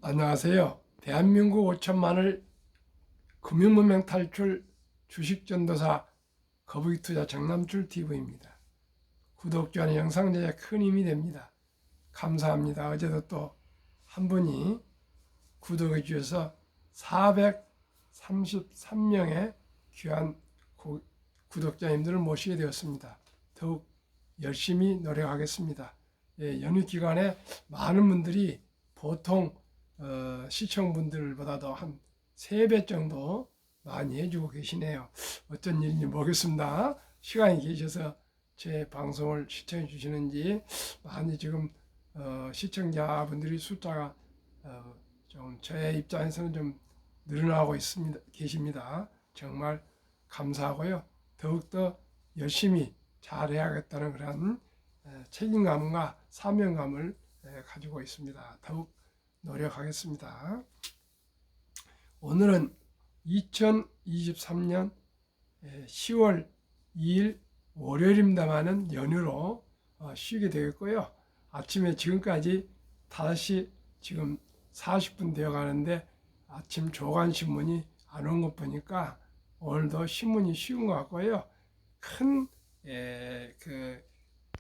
안녕하세요. 대한민국 5천만을 금융문명 탈출 주식전도사 거북이투자 정남출 TV입니다. 구독, 좋아요, 영상 제작 큰 힘이 됩니다. 감사합니다. 어제도 또 한 분이 구독해 주셔서 433명의 귀한 구독자님들을 모시게 되었습니다. 더욱 열심히 노력하겠습니다. 연휴 기간에 많은 분들이 보통 시청분들보다도 한 3배 정도 많이 해주고 계시네요. 어쩐 일인지 모르겠습니다. 시간이 계셔서 제 방송을 시청해 주시는지 많이 지금 시청자분들이 숫자가 좀 제 입장에서는 좀 늘어나고 있습니다. 계십니다. 정말 감사하고요. 더욱더 열심히 잘해야겠다는 그런 책임감과 사명감을 가지고 있습니다. 더욱 노력하겠습니다. 오늘은 2023년 10월 2일 월요일입니다만은 연휴로 쉬게 되겠고요. 아침에 지금까지 5시 지금 40분 되어 가는데 아침 조간신문이 안 온 것 보니까 오늘도 신문이 쉬운 것 같고요. 큰 그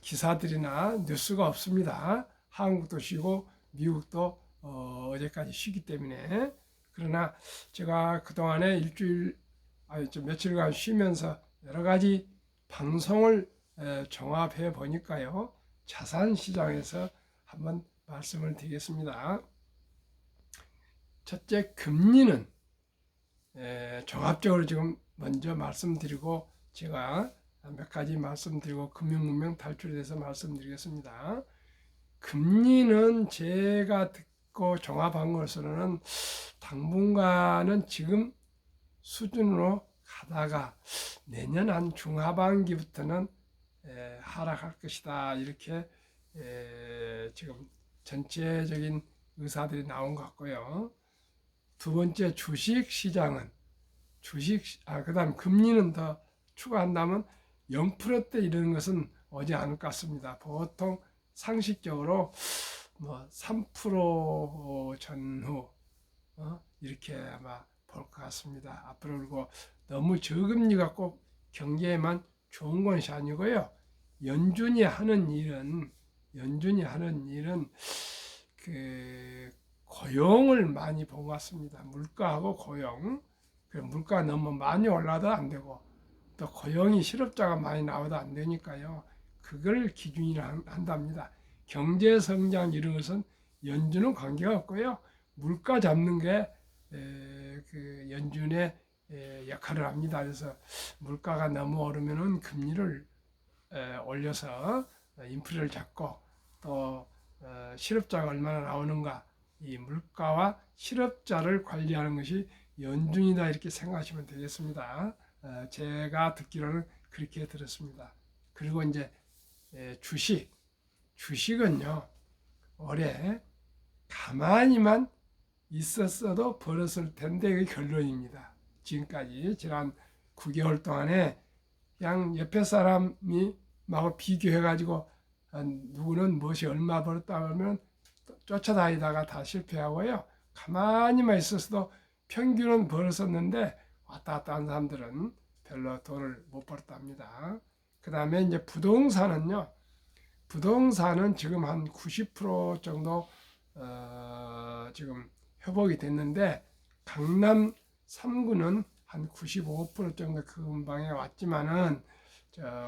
기사들이나 뉴스가 없습니다. 한국도 쉬고 미국도 어제까지 쉬기 때문에. 그러나 제가 그동안에 며칠간 쉬면서 여러 가지 방송을 종합해 보니까요. 자산 시장에서 한번 말씀을 드리겠습니다. 첫째, 금리는 종합적으로 지금 먼저 말씀드리고 제가 몇 가지 말씀드리고 금융문명 탈출에 대해서 말씀드리겠습니다. 금리는 제가 듣고 종합한 것으로는 당분간은 지금 수준으로 가다가 내년 한 중하반기부터는 하락할 것이다. 이렇게 지금 전체적인 의사들이 나온 것 같고요. 두 번째, 주식 시장은 그다음 금리는 더 추가한다면 0%대 이런 것은 오지 않을 것 같습니다. 보통 상식적으로 뭐 3% 전후 이렇게 아마 볼 것 같습니다. 앞으로. 그리고 너무 저금리가 꼭 경제에만 좋은 것이 아니고요. 연준이 하는 일은 그 고용을 많이 본 것 같습니다. 물가하고 고용. 물가가 너무 많이 올라도 안 되고 또 고용이 실업자가 많이 나와도 안 되니까요. 그걸 기준으로 한답니다. 경제 성장 이런 것은 연준은 관계가 없고요. 물가 잡는 게 그 연준의 역할을 합니다. 그래서 물가가 너무 오르면은 금리를 올려서 인플레를 잡고 또 실업자가 얼마나 나오는가, 이 물가와 실업자를 관리하는 것이 연준이다 이렇게 생각하시면 되겠습니다. 제가 듣기로는 그렇게 들었습니다. 그리고 이제 주식은요 올해 가만히만 있었어도 벌었을 텐데 그게 결론입니다. 지금까지 지난 9개월 동안에 그냥 옆에 사람이 마구 비교해가지고 누구는 무엇이 얼마 벌었다 하면 쫓아다니다가 다 실패하고요. 가만히만 있었어도 평균은 벌었었는데 왔다 갔다 한 사람들은 별로 돈을 못 벌었답니다. 그 다음에 이제 부동산은 지금 한 90% 정도 지금 회복이 됐는데 강남 3구는 한 95% 정도 그 근방에 왔지만은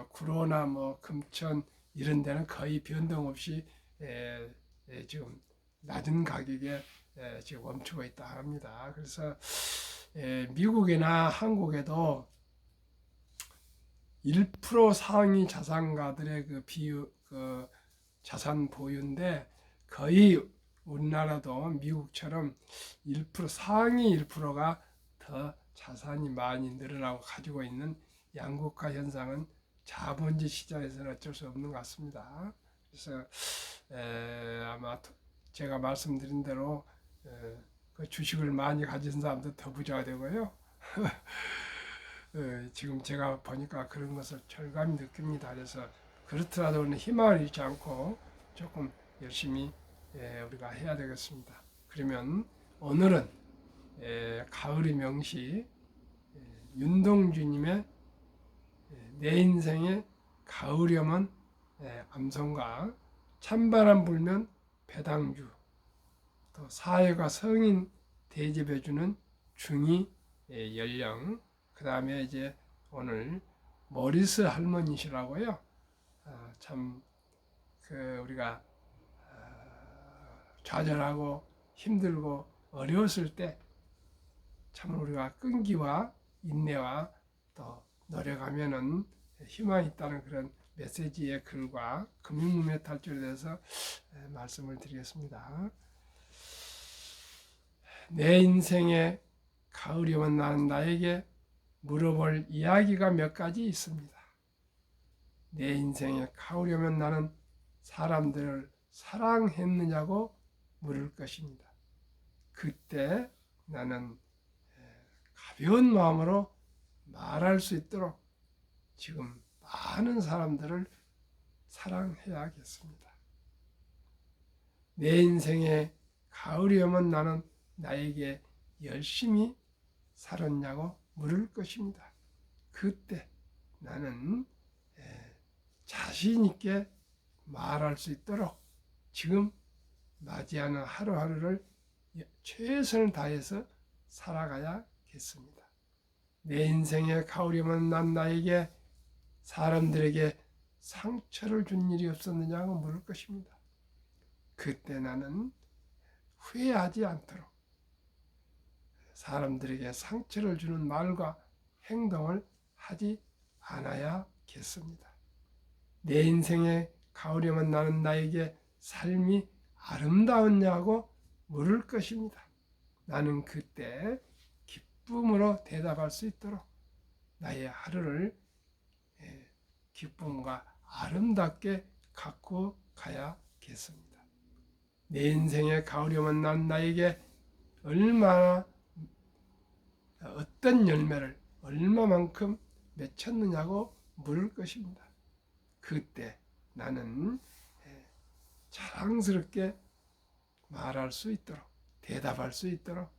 구로나 뭐 금천 이런 데는 거의 변동 없이 지금 낮은 가격에 지금 멈추고 있다 합니다. 그래서 미국이나 한국에도 1% 상위 자산가들의 그 자산 보유인데 거의 우리나라도 미국처럼 1% 상위 1%가 더 자산이 많이 늘어나고 가지고 있는 양극화 현상은 자본주의 시장에서는 어쩔 수 없는 것 같습니다. 그래서 아마 제가 말씀드린 대로 그 주식을 많이 가진 사람도 더 부자가 되고요. 지금 제가 보니까 그런 것을 절감히 느낍니다. 그래서 그렇더라도 희망을 잃지 않고 조금 열심히 우리가 해야 되겠습니다. 그러면 오늘은 가을의 명시 윤동주님의 내 인생의 가을이 오면 암송가, 찬바람 불면 배당주, 또 사회가 성인 대접해주는 중이 연령, 그 다음에 이제 오늘 모리스 할머니시라고요. 참 우리가 좌절하고 힘들고 어려웠을 때 참 우리가 끈기와 인내와 또 노력하면은 희망이 있다는 그런 메시지의 글과 금융문의 탈출에 대해서 말씀을 드리겠습니다. 내 인생의 가을이 오면 나는 나에게 물어볼 이야기가 몇 가지 있습니다. 내 인생의 가을이 오면 나는 사람들을 사랑했느냐고 물을 것입니다. 그때 나는 가벼운 마음으로 말할 수 있도록 지금 많은 사람들을 사랑해야겠습니다. 내 인생의 가을이 오면 나는 나에게 열심히 살았냐고 물을 것입니다. 그때 나는 자신 있게 말할 수 있도록 지금 맞이하는 하루하루를 최선을 다해서 살아가야겠습니다. 내 인생의 가을이 오면 난 나에게 사람들에게 상처를 준 일이 없었느냐고 물을 것입니다. 그때 나는 후회하지 않도록 사람들에게 상처를 주는 말과 행동을 하지 않아야겠습니다. 내 인생의 가을이 오면 나는 나에게 삶이 아름다웠냐고 물을 것입니다. 나는 그때 기쁨으로 대답할 수 있도록 나의 하루를 기쁨과 아름답게 갖고 가야겠습니다. 내 인생의 가을이 오면 난 나에게 얼마나 어떤 열매를 얼마만큼 맺혔느냐고 물을 것입니다. 그때 나는 자랑스럽게 말할 수 있도록 대답할 수 있도록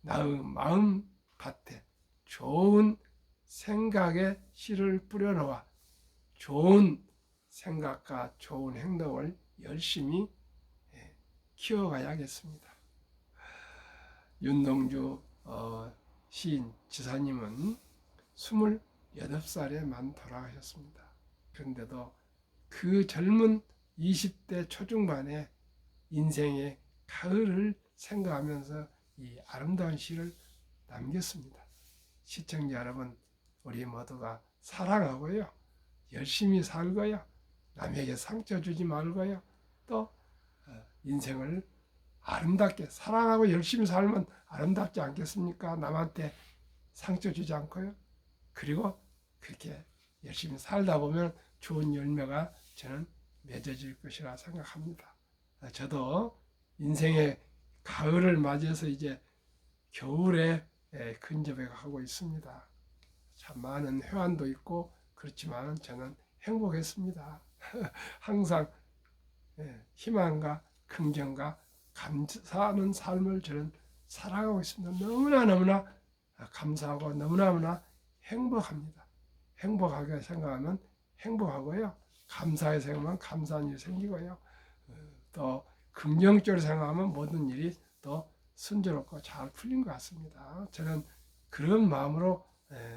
나의 마음 밭에 좋은 생각의 씨를 뿌려놓아 좋은 생각과 좋은 행동을 열심히 키워가야겠습니다. 윤동주 시인 지사님은 28살에만 돌아가셨습니다. 그런데도 그 젊은 20대 초중반에 인생의 가을을 생각하면서 이 아름다운 시를 남겼습니다. 시청자 여러분, 우리 모두가 사랑하고요, 열심히 살고요, 남에게 상처 주지 말고요, 또 인생을 아름답게 사랑하고 열심히 살면 아름답지 않겠습니까? 남한테 상처 주지 않고요. 그리고 그렇게 열심히 살다 보면 좋은 열매가 저는 맺어질 것이라 생각합니다. 저도 인생의 가을을 맞이해서 이제 겨울에 근접해 가고 있습니다. 참 많은 회한도 있고 그렇지만 저는 행복했습니다. 항상 희망과 긍정과 감사하는 삶을 저는 살아가고 있습니다. 너무나 감사하고 너무나 행복합니다. 행복하게 생각하면 행복하고요, 감사하게 생각하면 감사한 일이 생기고요, 또 긍정적으로 생각하면 모든 일이 또 순조롭고 잘 풀린 것 같습니다. 저는 그런 마음으로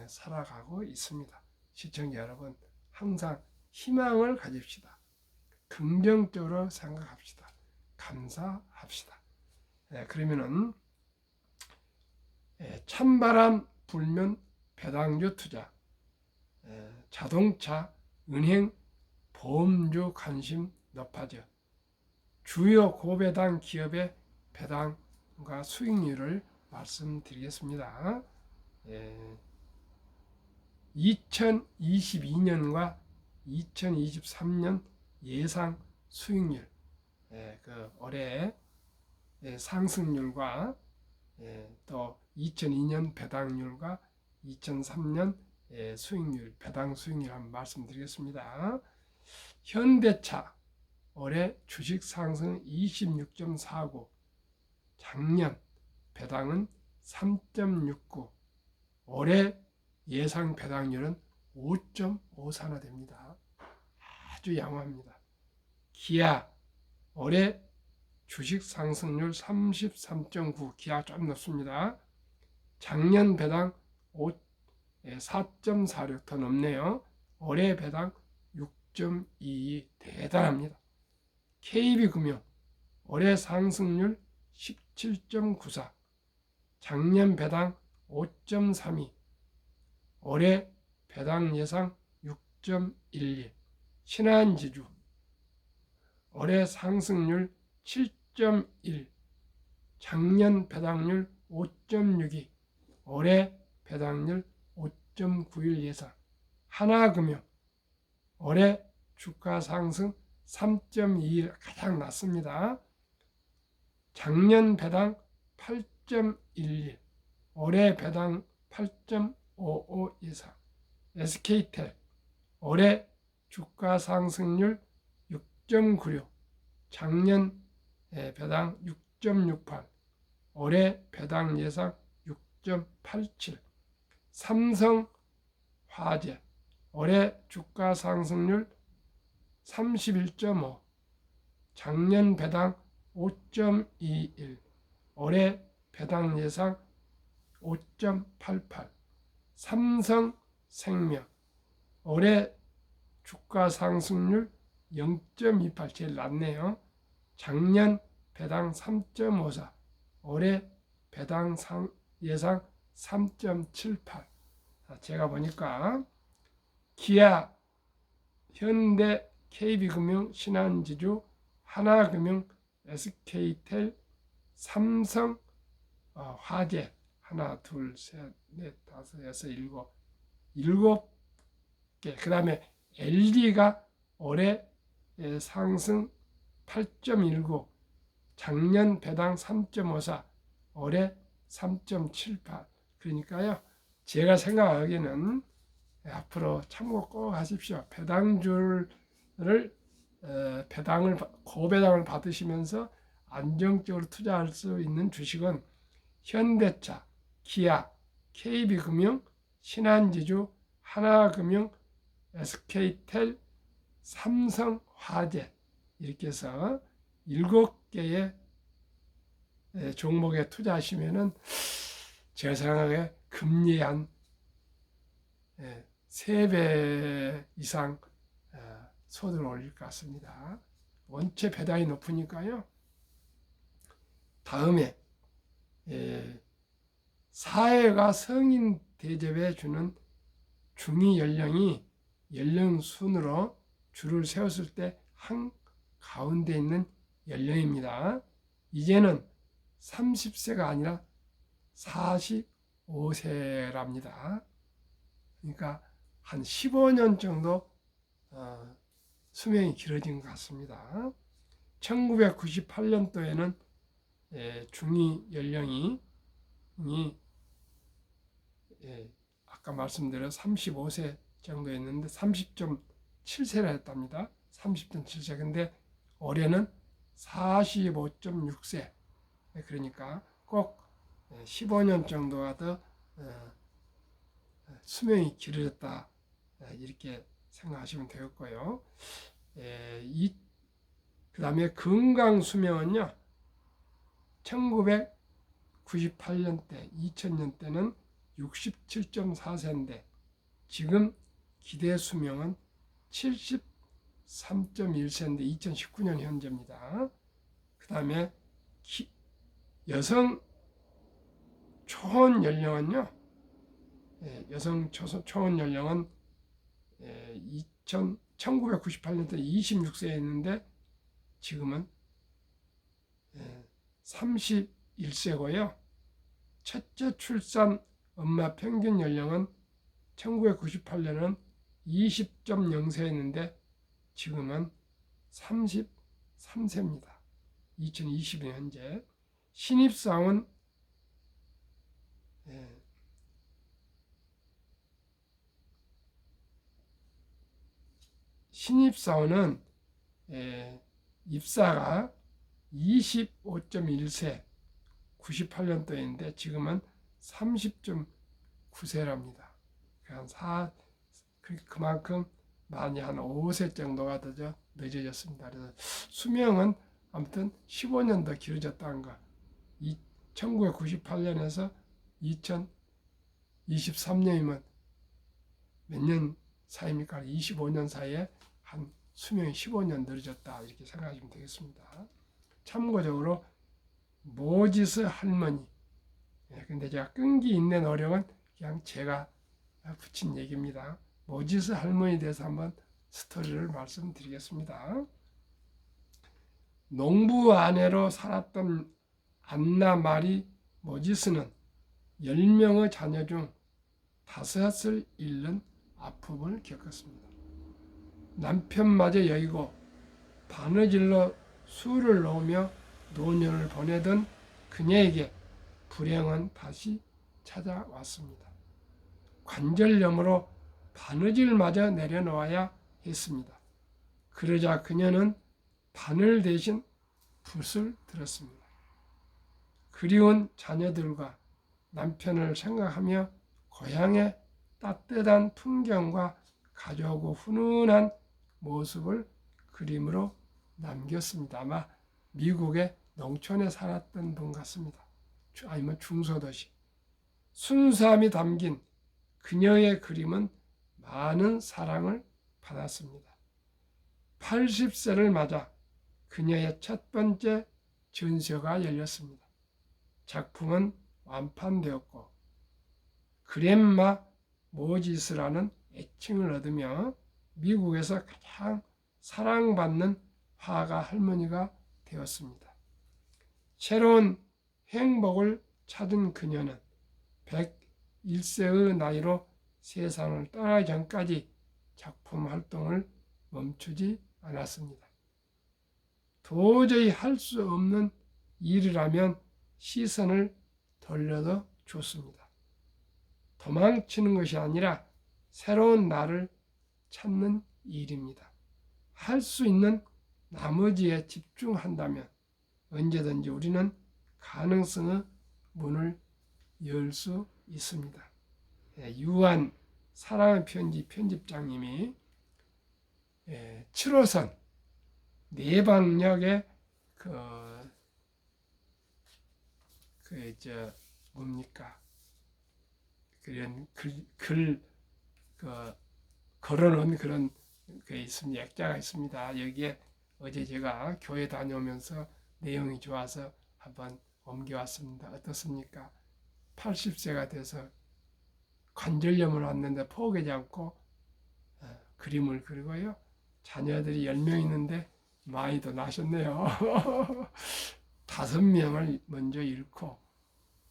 살아가고 있습니다. 시청자 여러분, 항상 희망을 가집시다. 긍정적으로 생각합시다. 감사합시다. 그러면은 찬바람 불면 배당주 투자, 자동차, 은행, 보험주 관심 높아져 주요 고배당 기업의 배당과 수익률을 말씀드리겠습니다. 2022년과 2023년 예상 수익률, 올해 상승률과 또 2002년 배당률과 2003년 수익률, 배당 수익률 한번 말씀드리겠습니다. 현대차 올해 주식 상승 26.49, 작년 배당은 3.69, 올해 예상 배당률은 5.54나 됩니다. 아주 양호합니다. 기아 올해 주식 상승률 33.9, 기아 좀 높습니다. 작년 배당 4.46, 더 높네요. 올해 배당 6.22, 대단합니다. KB금융 올해 상승률 17.94, 작년 배당 5.32, 올해 배당 예상 6.11. 신한지주 올해 상승률 7.1, 작년 배당률 5.62, 올해 배당률 5.91 예상. 하나금융 올해 주가 상승 3.21, 가장 낮습니다. 작년 배당 8.11, 올해 배당 8.55 예상. SK텔 올해 주가 상승률 6.96, 작년 배당 6.68, 올해 배당 예상 6.87. 삼성화재 올해 주가 상승률 31.5, 작년 배당 5.21, 올해 배당 예상 5.88. 삼성생명 올해 주가 상승률 0.28, 제일 낮네요. 작년 배당 3.54, 올해 배당 예상 3.78. 제가 보니까 기아, 현대, KB금융, 신한지주, 하나금융, SK텔, 삼성, 화재, 하나, 둘, 셋, 넷, 다섯, 여섯, 일곱 개. 그 다음에 LG가 올해 상승 8.19, 작년 배당 3.54, 올해 3.78. 그러니까요, 제가 생각하기에는 앞으로 참고 꼭 하십시오. 배당률을 고배당을 받으시면서 안정적으로 투자할 수 있는 주식은 현대차, 기아, KB금융, 신한지주, 하나금융, SK텔, 삼성화재, 이렇게 해서 7개의 종목에 투자하시면은 제가 생각에 금리 한 3배 이상 소득을 올릴 것 같습니다. 원체 배당이 높으니까요. 다음에 사회가 성인 대접해 주는 중위 연령이 연령 순으로 줄을 세웠을 때 한 가운데 있는 연령입니다. 이제는 30세가 아니라 45세랍니다. 그러니까 한 15년 정도 수명이 길어진 것 같습니다. 1998년도에는 중위 연령이 아까 말씀드린 35세 정도였는데 30.7세라 했답니다. 30.7세. 근데 올해는 45.6세. 그러니까 꼭 15년 정도가 더 수명이 길어졌다, 이렇게 생각하시면 되겠고요. 그 다음에 건강 수명은요, 1998년대, 2000년대는 67.4세인데 지금 기대 수명은 73.1세인데 2019년 현재입니다. 그 다음에 여성 초혼 연령은요, 여성 초혼 연령은 1998년대 26세였는데 지금은 31세고요. 첫째 출산 엄마 평균 연령은 1998년은 20.0세였는데 지금은 33세입니다. 2020년 현재. 신입사원 신입사원은 입사가 25.1세, 98년도인데 지금은 30.9세랍니다. 그만큼 많이 한 5세 정도가 더 늦어졌습니다. 그래서 수명은 아무튼 15년 더 길어졌다는 거. 1998년에서 2023년이면 몇 년 사이입니까? 25년 사이에 한 수명이 15년 늘어졌다 이렇게 생각하시면 되겠습니다. 참고적으로 모지스 할머니. 근데 제가 끈기 있는 어령은 그냥 제가 붙인 얘기입니다. 모지스 할머니에 대해서 한번 스토리를 말씀드리겠습니다. 농부 아내로 살았던 안나 마리 모지스는 10명의 자녀 중 5을 잃는 아픔을 겪었습니다. 남편마저 여의고 바느질로 수를 놓으며 노년을 보내던 그녀에게 불행은 다시 찾아왔습니다. 관절염으로 바느질마저 내려놓아야 했습니다. 그러자 그녀는 바늘 대신 붓을 들었습니다. 그리운 자녀들과 남편을 생각하며 고향의 따뜻한 풍경과 가져오고 훈훈한 모습을 그림으로 남겼습니다. 아마 미국의 농촌에 살았던 분 같습니다. 아니면 중소도시. 순수함이 담긴 그녀의 그림은 많은 사랑을 받았습니다. 80세를 맞아 그녀의 첫 번째 전시회가 열렸습니다. 작품은 완판되었고 그랜마 모지스라는 애칭을 얻으며 미국에서 가장 사랑받는 화가 할머니가 되었습니다. 새로운 행복을 찾은 그녀는 101세의 나이로 세상을 떠나기 전까지 작품 활동을 멈추지 않았습니다. 도저히 할 수 없는 일이라면 시선을 돌려도 좋습니다. 도망치는 것이 아니라 새로운 나를 찾는 일입니다. 할 수 있는 나머지에 집중한다면 언제든지 우리는 가능성의 문을 열 수 있습니다. 유한 사랑의 편지 편집장님이 7호선 내방역에 뭡니까? 그런 걸어놓은 그런 있습니다. 액자가 있습니다. 여기에 어제 제가 교회 다녀오면서 내용이 좋아서 한번 옮겨왔습니다. 어떻습니까? 80세가 돼서 관절염을 왔는데 포기하지 않고 그림을 그리고요. 자녀들이 10명 있는데 많이도 나셨네요. 5명을 먼저 잃고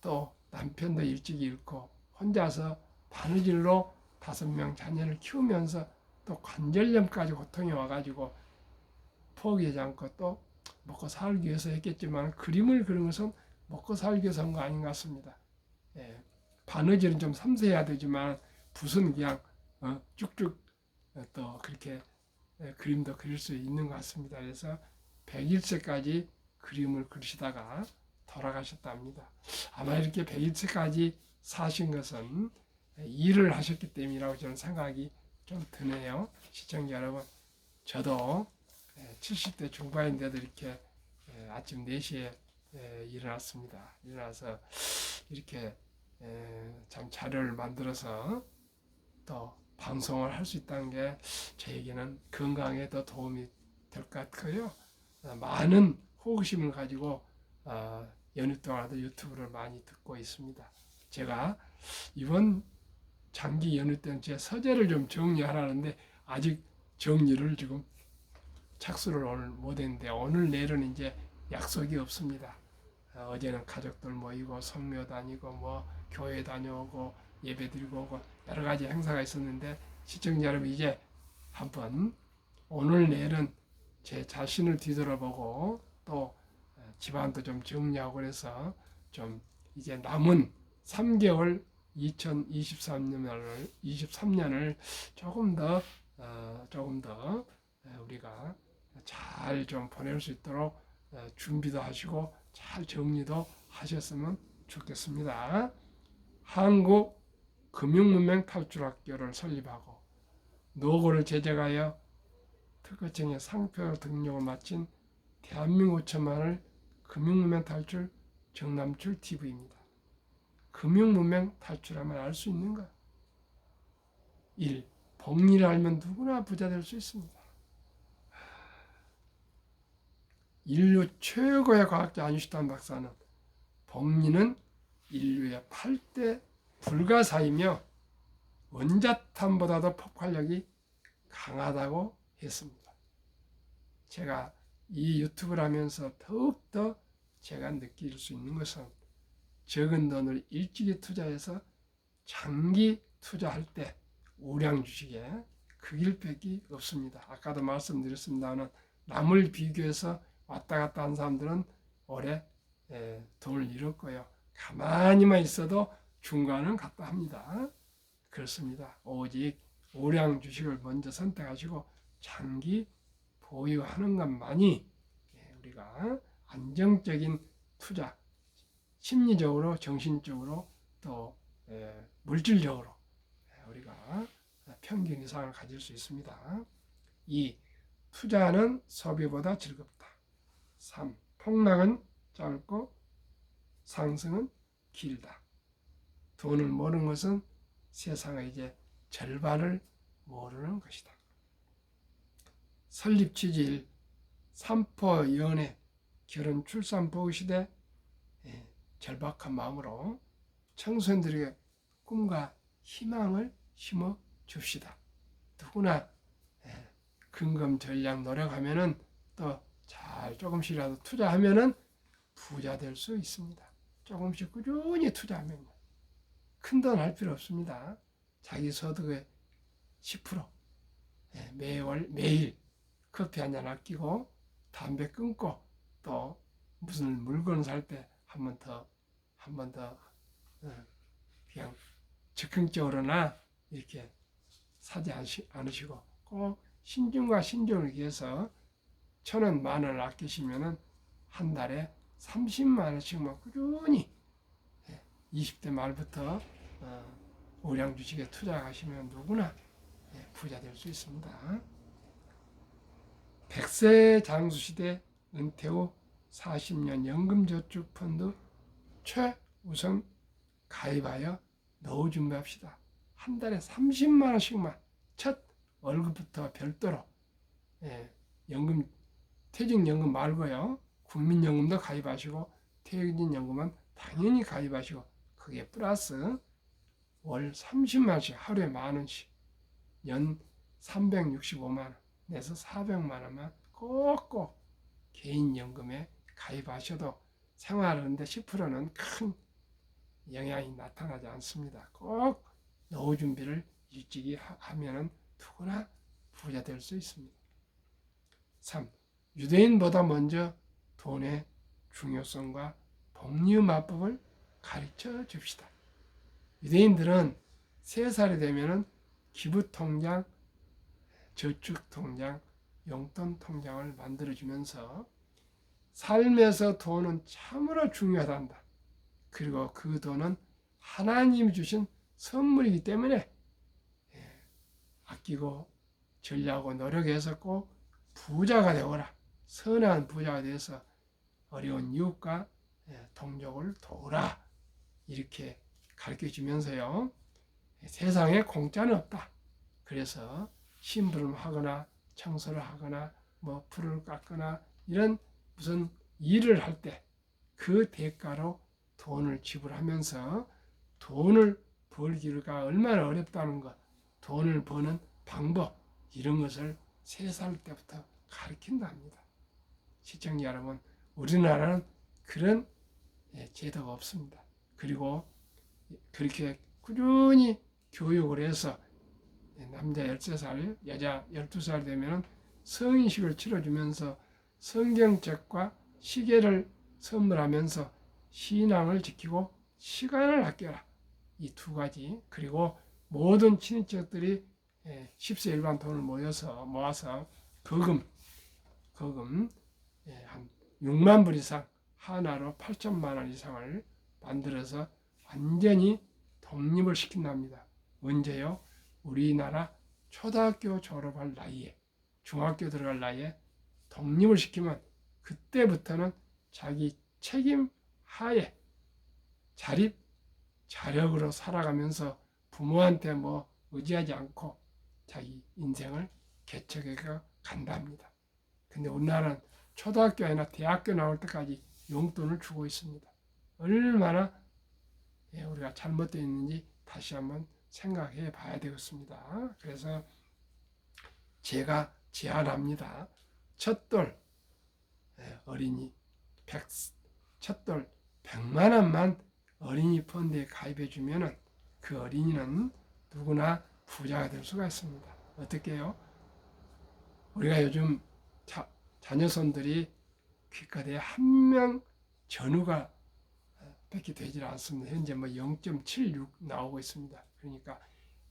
또 남편도 일찍 잃고 혼자서 바느질로 5명 자녀를 키우면서 또 관절염까지 고통이 와가지고 포기하지 않고 또 먹고 살기 위해서 했겠지만 그림을 그린 것은 먹고 살기 위해서 한 거 아닌 것 같습니다. 바느질은 좀 섬세해야 되지만 붓은 그냥 쭉쭉 또 그렇게 그림도 그릴 수 있는 것 같습니다. 그래서 101세까지 그림을 그리시다가 돌아가셨답니다. 아마 이렇게 101세까지 사신 것은 일을 하셨기 때문이라고 저는 생각이 좀 드네요. 시청자 여러분, 저도 70대 중반인데도 이렇게 아침 4시에 일어났습니다. 일어나서 이렇게 참 자료를 만들어서 또 방송을 할 수 있다는 게 저에게는 건강에 더 도움이 될 것 같고요. 많은 호기심을 가지고 연휴 동안도 유튜브를 많이 듣고 있습니다. 제가 이번 장기 연휴 때는 제 서재를 좀 정리하라는데 아직 정리를 지금 착수를 오늘 못했는데 오늘 내일은 이제 약속이 없습니다. 어제는 가족들 모이고 성묘 다니고 뭐 교회 다녀오고 예배 드리고 오고 여러 가지 행사가 있었는데 시청자 여러분 이제 한번 오늘 내일은 제 자신을 뒤돌아보고 또 집안도 좀 정리하고 그래서 좀 이제 남은 3개월 2023년을 조금 더 우리가 잘 좀 보낼 수 있도록 준비도 하시고 잘 정리도 하셨으면 좋겠습니다. 한국 금융문맹 탈출학교를 설립하고 노고를 제작하여 특허청에 상표 등록을 마친 대한민국 5천만을 금융문맹 탈출 정남출 TV입니다. 금융문맹 탈출하면 알 수 있는가? 1. 복리를 알면 누구나 부자 될 수 있습니다. 인류 최고의 과학자 아인슈타인 박사는 복리는 인류의 8대 불가사이며 원자탄보다도 폭발력이 강하다고 했습니다. 제가 이 유튜브를 하면서 더욱더 제가 느낄 수 있는 것은 적은 돈을 일찍이 투자해서 장기 투자할 때 우량 주식에 그 길밖에 없습니다. 아까도 말씀드렸습니다만 남을 비교해서 왔다 갔다 한 사람들은 오래 돈을 잃었고요. 가만히만 있어도 중간은 갔다 합니다. 그렇습니다. 오직 우량 주식을 먼저 선택하시고 장기 보유하는 것만이 우리가 안정적인 투자, 심리적으로, 정신적으로 또 물질적으로 우리가 평균 이상을 가질 수 있습니다. 2. 투자는 소비보다 즐겁다. 3. 폭락은 짧고 상승은 길다. 돈을 모르는 것은 세상의 이제 절반을 모르는 것이다. 설립 취지 1. 삼포 연애 결혼 출산 보호 시대 절박한 마음으로 청소년들에게 꿈과 희망을 심어 줍시다. 누구나 근검 전략 노력하면은 또 잘 조금씩이라도 투자하면은 부자 될 수 있습니다. 조금씩 꾸준히 투자하면요. 큰 돈 할 필요 없습니다. 자기 소득의 10% 매일 커피 한 잔 아끼고 담배 끊고 또 무슨 물건 살 때 한 번 더 그냥 즉흥적으로나 이렇게 사지 않으시고 꼭 신중과 신중을 위해서 1,000원, 10,000원을 아끼시면은 한 달에 30만 원씩만 꾸준히 20대 말부터 우량 주식에 투자하시면 누구나 부자 될 수 있습니다. 100세 장수 시대 은퇴 후 40년 연금저축펀드 최우선 가입하여 노후 준비합시다. 한 달에 30만 원씩만 첫 월급부터 별도로 연금 퇴직연금 말고요. 국민연금도 가입하시고 퇴직연금은 당연히 가입하시고 그게 플러스 월 30만 원씩 하루에 만 원씩 연 365만 원 내서 400만 원만 꼭꼭 개인연금에 가입하셔도 생활하는데 10%는 큰 영향이 나타나지 않습니다. 꼭 노후 준비를 일찍이 하면은 누구나 부자 될 수 있습니다. 3. 유대인보다 먼저 돈의 중요성과 복리 마법을 가르쳐 줍시다. 유대인들은 3살이 되면은 기부통장, 저축통장, 용돈통장을 만들어주면서 삶에서 돈은 참으로 중요하단다. 그리고 그 돈은 하나님이 주신 선물이기 때문에 아끼고 전략하고 노력해서 꼭 부자가 되거라. 선한 부자가 돼서 어려운 이웃과 동족을 도우라. 이렇게 가르쳐주면서요. 세상에 공짜는 없다. 그래서 심부름하거나 청소를 하거나 뭐 풀을 깎거나 이런 무슨 일을 할 때 그 대가로 돈을 지불하면서 돈을 벌기가 얼마나 어렵다는 것, 돈을 버는 방법 이런 것을 3살 때부터 가르친다 합니다. 시청자 여러분, 우리나라는 그런 제도가 없습니다. 그리고 그렇게 꾸준히 교육을 해서 남자 13살, 여자 12살 되면 성인식을 치러주면서 성경책과 시계를 선물하면서 신앙을 지키고 시간을 아껴라. 이 2가지. 그리고 모든 친인척들이 10세 일반 돈을 모아서 거금 한 6만 불 이상 하나로 8천만 원 이상을 만들어서 완전히 독립을 시킨답니다. 언제요? 우리나라 초등학교 졸업할 나이에, 중학교 들어갈 나이에 독립을 시키면 그때부터는 자기 책임 하에 자립, 자력으로 살아가면서 부모한테 뭐 의지하지 않고 자기 인생을 개척해 간답니다. 근데 우리나라는 초등학교나 대학교 나올 때까지 용돈을 주고 있습니다. 얼마나 우리가 잘못되어 있는지 다시 한번 생각해 봐야 되겠습니다. 그래서 제가 제안합니다. 첫돌 어린이 첫돌 100만 원만 어린이 펀드에 가입해 주면은 그 어린이는 누구나 부자가 될 수가 있습니다. 어떻게 해요? 우리가 요즘 자녀손들이 기껏해 한 명 전후가 밖에 되질 않습니다. 현재 뭐 0.76 나오고 있습니다. 그러니까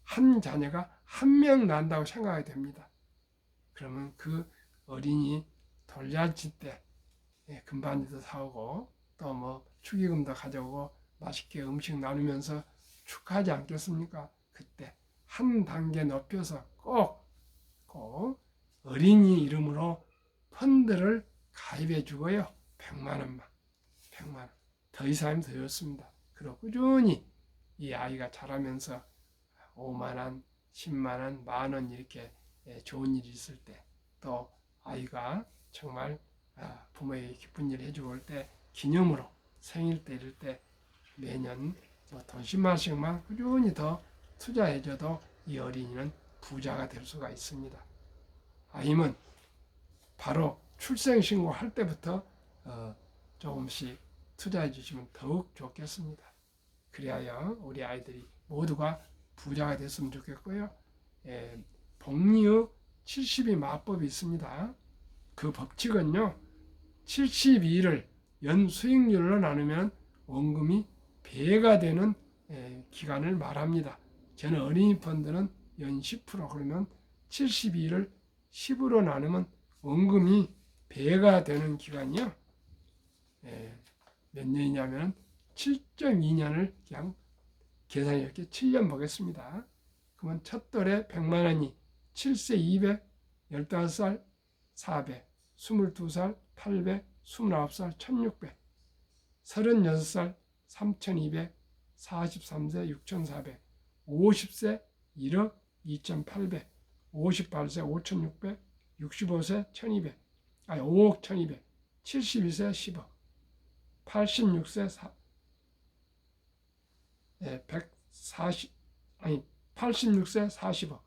한 자녀가 한 명 난다고 생각이 됩니다. 그러면 그 어린이 돌잔치 때 금반지도 사오고 또 뭐 축의금도 가져오고 맛있게 음식 나누면서 축하하지 않겠습니까? 그때 한 단계 높여서 꼭 어린이 이름으로 펀드를 가입해 주고요. 100만 원만. 100만 원. 더 이상이면 더 좋습니다. 그리고 꾸준히 이 아이가 자라면서 5만 원, 10만 원, 만 원 이렇게 좋은 일이 있을 때 또 아이가 정말 부모에게 기쁜 일 해주고 올 때 기념으로 생일 때 이럴 때 매년 돈 10만 원씩만 꾸준히 더 투자해줘도 이 어린이는 부자가 될 수가 있습니다. 아니면 바로 출생신고 할 때부터 조금씩 투자해 주시면 더욱 좋겠습니다. 그리하여 우리 아이들이 모두가 부자가 됐으면 좋겠고요. 복리의 70이 마법이 있습니다. 그 법칙은요. 72를 연 수익률로 나누면 원금이 배가 되는 기간을 말합니다. 저는 어린이 펀드는 연 10% 그러면 72를 10으로 나누면 원금이 배가 되는 기간이요. 몇 년이냐면 7.2년을 그냥 계산해 이렇게 7년 보겠습니다. 그러면 첫 돌에 100만 원이 7세 200, 15살 400, 22살 800, 29살 1600, 36살 3200, 43세 6400, 50세 1억 2800, 58세 5600, 65세 1200, 5억 1200, 72세 10억, 86세 86세 40억,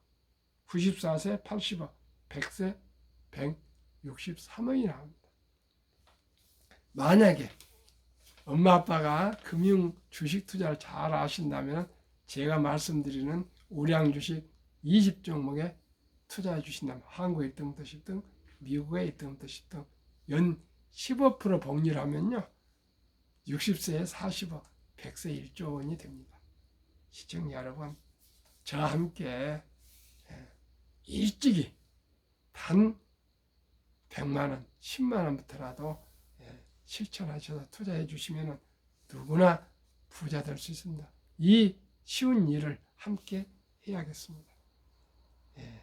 94세 80억, 100세 163억이 나옵니다. 만약에 엄마 아빠가 금융 주식 투자를 잘 아신다면 제가 말씀드리는 우량 주식 20종목에 투자해 주신다면 한국의 1등부터 10등, 미국의 1등부터 10등 연 15% 복리를 하면요. 60세에 40억, 100세 1조 원이 됩니다. 시청자 여러분, 저와 함께 일찍이 단 100만 원, 10만 원부터라도 실천하셔서 투자해 주시면 누구나 부자 될 수 있습니다. 이 쉬운 일을 함께 해야겠습니다.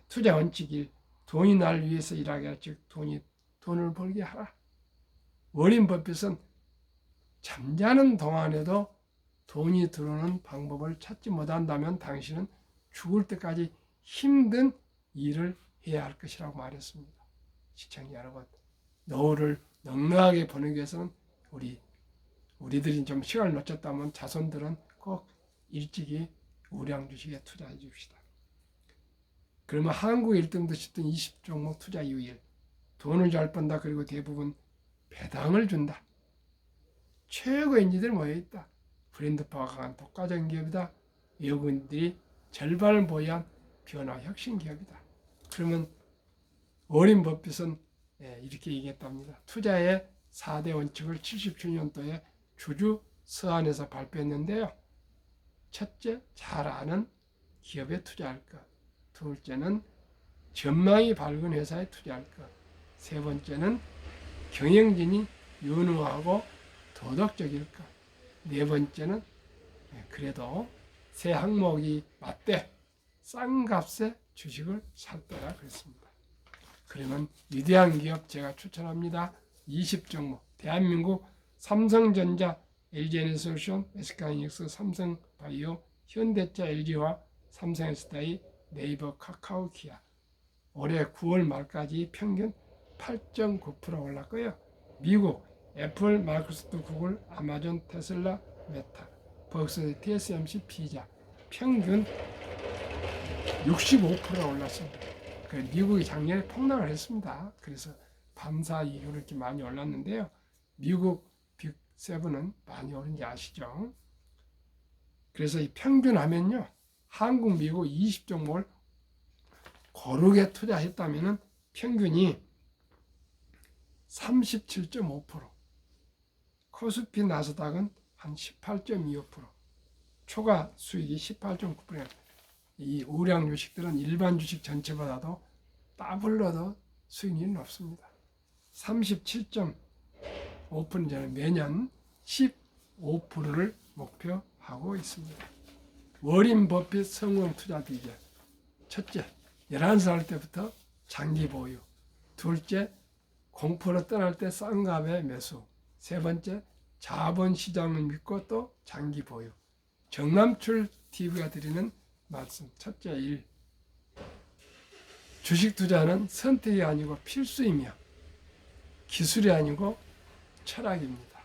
투자 원칙 1, 돈이 날 위해서 일하게 하라, 즉 돈을 벌게 하라. 워렌 버핏은 잠자는 동안에도 돈이 들어오는 방법을 찾지 못한다면 당신은 죽을 때까지 힘든 일을 해야 할 것이라고 말했습니다. 시청자 여러분, 노후를 넉넉하게 보내기 위해서는 우리들이 좀 시간을 놓쳤다면 자손들은 꼭 일찍이 우량 주식에 투자해 줍시다. 그러면 한국 1등도 10등 20종목 투자 이후 돈을 잘 번다. 그리고 대부분 배당을 준다. 최고의 인재들 모여있다. 브랜드 파워가 강한 독과적인 기업이다. 외국인들이 절반을 보유한 변화 혁신 기업이다. 그러면 워렌 버핏은 이렇게 얘기했답니다. 투자의 4대 원칙을 77년도에 주주 서한에서 발표했는데요. 첫째, 잘 아는 기업에 투자할 것. 둘째는 전망이 밝은 회사에 투자할 것. 세 번째는 경영진이 유능하고 도덕적일까? 네 번째는 그래도 새 항목이 맞대 싼 값에 주식을 살 때라 그랬습니다. 그러면 위대한 기업 제가 추천합니다. 20종목 대한민국 삼성전자, LG에너지솔루션, SK하이닉스, 삼성바이오, 현대차, LG와 삼성에스다이, 네이버, 카카오, 기아 올해 9월 말까지 평균 8.9% 올랐고요. 미국 애플, 마이크로소프트, 구글, 아마존, 테슬라, 메타, 벅스, TSMC, 피자 평균 65% 올랐습니다. 미국이 작년에 폭락을 했습니다. 그래서 밤사 이후로 이렇게 많이 올랐는데요. 미국 빅7은 많이 오른지 아시죠? 그래서 이 평균하면요. 한국, 미국 20종목을 고르게 투자했다면 평균이 37.5%, 코스피 나스닥은 한 18.25%, 초과 수익이 18.9%. 이 우량 주식들은 일반 주식 전체보다도 더블로도 수익률이 높습니다. 37.5%는 저는 매년 15%를 목표하고 있습니다. 워린 버핏 성공 투자 비결. 첫째, 11살 때부터 장기 보유. 둘째, 공포로 떠날 때 싼 값에 매수. 세 번째, 자본시장을 믿고 또 장기 보유. 정남출 TV가 드리는 말씀. 첫째, 1. 주식 투자는 선택이 아니고 필수이며 기술이 아니고 철학입니다.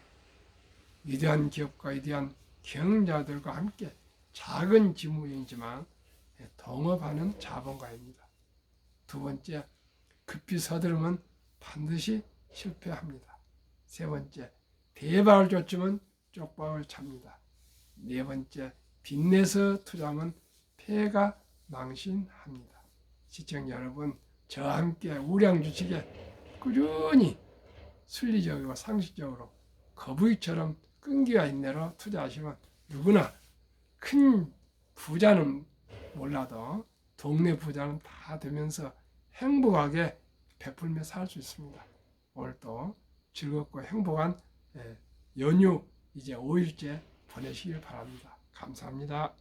위대한 기업과 위대한 경영자들과 함께 작은 지문이지만 동업하는 자본가입니다. 두 번째, 급히 서두르면 반드시 실패합니다. 세 번째, 대박을 쫓으면 쪽박을 찹니다. 네 번째, 빚내서 투자하면 폐가 망신합니다. 시청자 여러분, 저와 함께 우량 주식에 꾸준히 순리적이고 상식적으로 거북이처럼 끈기와 인내로 투자하시면 누구나 큰 부자는 몰라도 동네 부자는 다 되면서 행복하게 베풀며 살 수 있습니다. 오늘도 즐겁고 행복한 연휴 이제 5일째 보내시길 바랍니다. 감사합니다.